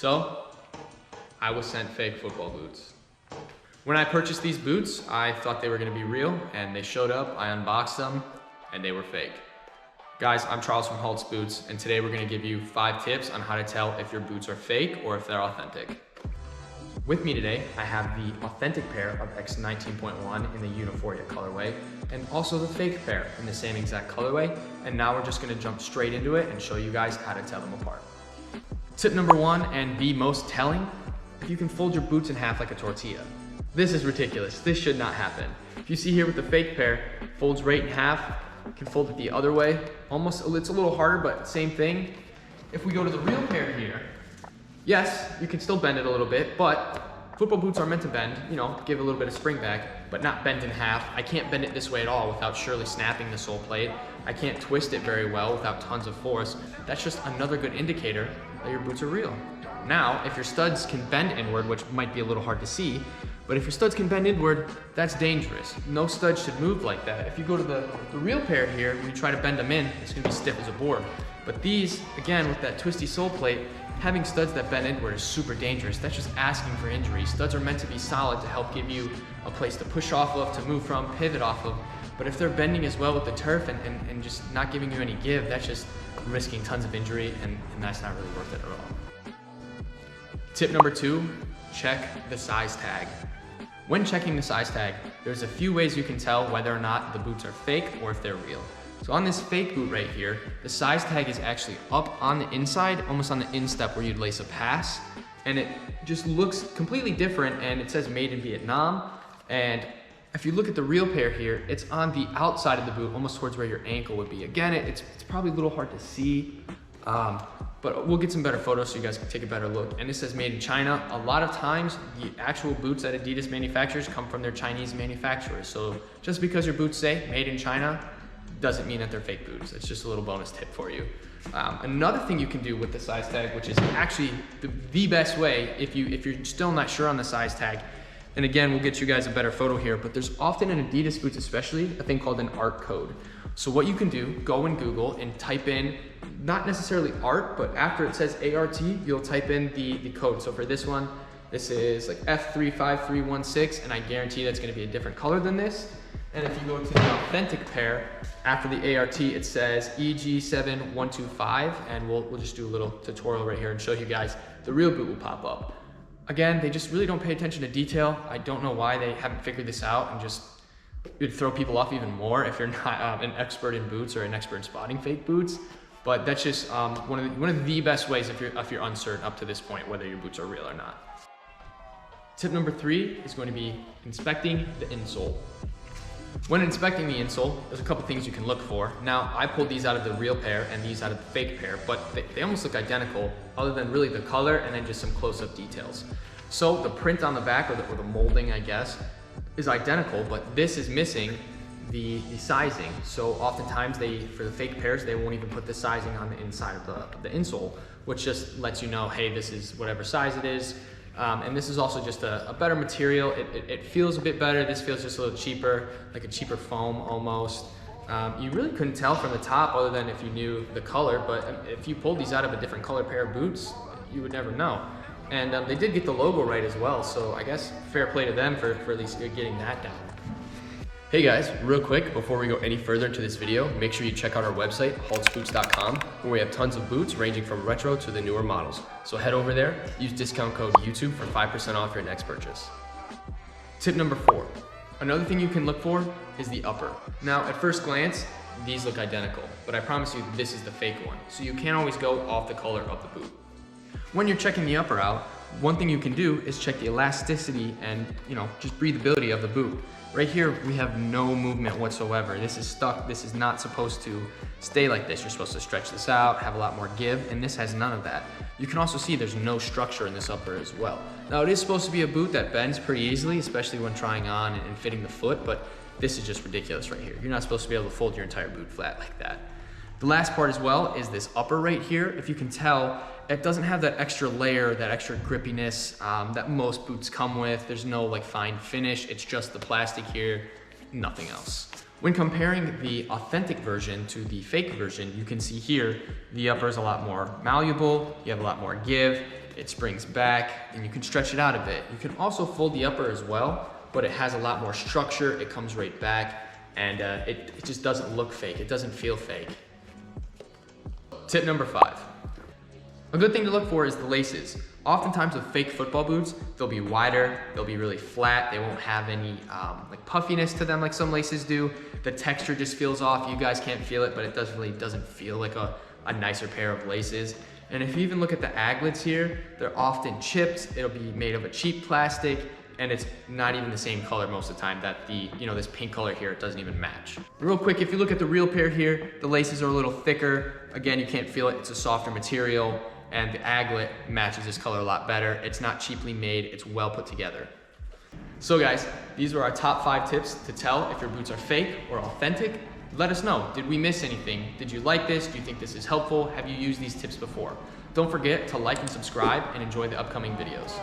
So I was sent fake football boots. When I purchased these boots, I thought they were gonna be real, and they showed up, I unboxed them, and they were fake. Guys, I'm Charles from Halt's Boots, and today we're gonna give you 5 tips on how to tell if your boots are fake or if they're authentic. With me today, I have the authentic pair of X19.1 in the Uniforia colorway, and also the fake pair in the same exact colorway, and now we're just gonna jump straight into it and show you guys how to tell them apart. Tip number 1, and the most telling, if you can fold your boots in half like a tortilla. This is ridiculous, this should not happen. If you see here with the fake pair, folds right in half, you can fold it the other way. Almost, it's a little harder, but same thing. If we go to the real pair here, yes, you can still bend it a little bit, but football boots are meant to bend, you know, give a little bit of spring back, but not bend in half. I can't bend it this way at all without surely snapping the sole plate. I can't twist it very well without tons of force. That's just another good indicator that your boots are real. Now, if your studs can bend inward, which might be a little hard to see, but if your studs can bend inward, that's dangerous. No stud should move like that. If you go to the real pair here, and you try to bend them in, it's gonna be stiff as a board. But these, again, with that twisty sole plate, having studs that bend inward is super dangerous. That's just asking for injury. Studs are meant to be solid to help give you a place to push off of, to move from, pivot off of. But if they're bending as well with the turf and just not giving you any give, that's just risking tons of injury, and that's not really worth it at all. Tip number 2, check the size tag. When checking the size tag, there's a few ways you can tell whether or not the boots are fake or if they're real. So on this fake boot right here, the size tag is actually up on the inside, almost on the instep where you'd lace a pass, and it just looks completely different, and it says made in Vietnam. And if you look at the real pair here, it's on the outside of the boot, almost towards where your ankle would be. Again, it's probably a little hard to see, but we'll get some better photos so you guys can take a better look. And it says made in China. A lot of times, the actual boots that Adidas manufactures come from their Chinese manufacturers. So just because your boots say made in China, doesn't mean that they're fake boots. It's just a little bonus tip for you. Another thing you can do with the size tag, which is actually the best way if you're still not sure on the size tag, and again, we'll get you guys a better photo here, but there's often in Adidas boots especially, a thing called an ART code. So what you can do, go in Google and type in, not necessarily ART, but after it says ART, you'll type in the code. So for this one, this is like F35316, and I guarantee that's gonna be a different color than this. And if you go to the authentic pair, after the ART, it says EG7125, and we'll just do a little tutorial right here and show you guys. The real boot will pop up. Again, they just really don't pay attention to detail. I don't know why they haven't figured this out, and just it'd throw people off even more if you're not an expert in boots or an expert in spotting fake boots. But that's just one of the best ways if you're uncertain up to this point whether your boots are real or not. Tip number 3 is going to be inspecting the insole. When inspecting the insole, there's a couple things you can look for. Now, I pulled these out of the real pair and these out of the fake pair, but they almost look identical other than really the color and then just some close-up details. So the print on the back, or the molding, I guess, is identical, but this is missing the sizing. So oftentimes for the fake pairs, they won't even put the sizing on the inside of the insole, which just lets you know, hey, this is whatever size it is. And this is also just a better material. It feels a bit better. This feels just a little cheaper, like a cheaper foam almost. You really couldn't tell from the top other than if you knew the color, but if you pulled these out of a different color pair of boots, you would never know. And they did get the logo right as well, so I guess fair play to them for at least getting that down. Hey guys, real quick, before we go any further into this video, make sure you check out our website, haltsboots.com, where we have tons of boots ranging from retro to the newer models. So head over there, use discount code YouTube for 5% off your next purchase. Tip number 4, another thing you can look for is the upper. Now, at first glance, these look identical, but I promise you this is the fake one. So you can't always go off the color of the boot. When you're checking the upper out, one thing you can do is check the elasticity and, just breathability of the boot. Right here, we have no movement whatsoever. This is stuck. This is not supposed to stay like this. You're supposed to stretch this out, have a lot more give, and this has none of that. You can also see there's no structure in this upper as well. Now, it is supposed to be a boot that bends pretty easily, especially when trying on and fitting the foot, but this is just ridiculous right here. You're not supposed to be able to fold your entire boot flat like that. The last part as well is this upper right here. If you can tell, it doesn't have that extra layer, that extra grippiness that most boots come with. There's no like fine finish. It's just the plastic here, nothing else. When comparing the authentic version to the fake version, you can see here, the upper is a lot more malleable, you have a lot more give, it springs back, and you can stretch it out a bit. You can also fold the upper as well, but it has a lot more structure. It comes right back, and it just doesn't look fake. It doesn't feel fake. Tip number 5. A good thing to look for is the laces. Oftentimes with fake football boots, they'll be wider, they'll be really flat, they won't have any like puffiness to them like some laces do. The texture just feels off. You guys can't feel it, but it doesn't feel like a nicer pair of laces. And if you even look at the aglets here, they're often chipped. It'll be made of a cheap plastic, and it's not even the same color most of the time. That this pink color here, it doesn't even match. Real quick, if you look at the real pair here, the laces are a little thicker. Again, you can't feel it, it's a softer material, and the aglet matches this color a lot better. It's not cheaply made, it's well put together. So guys, these were our top 5 tips to tell if your boots are fake or authentic. Let us know, did we miss anything? Did you like this? Do you think this is helpful? Have you used these tips before? Don't forget to like and subscribe and enjoy the upcoming videos.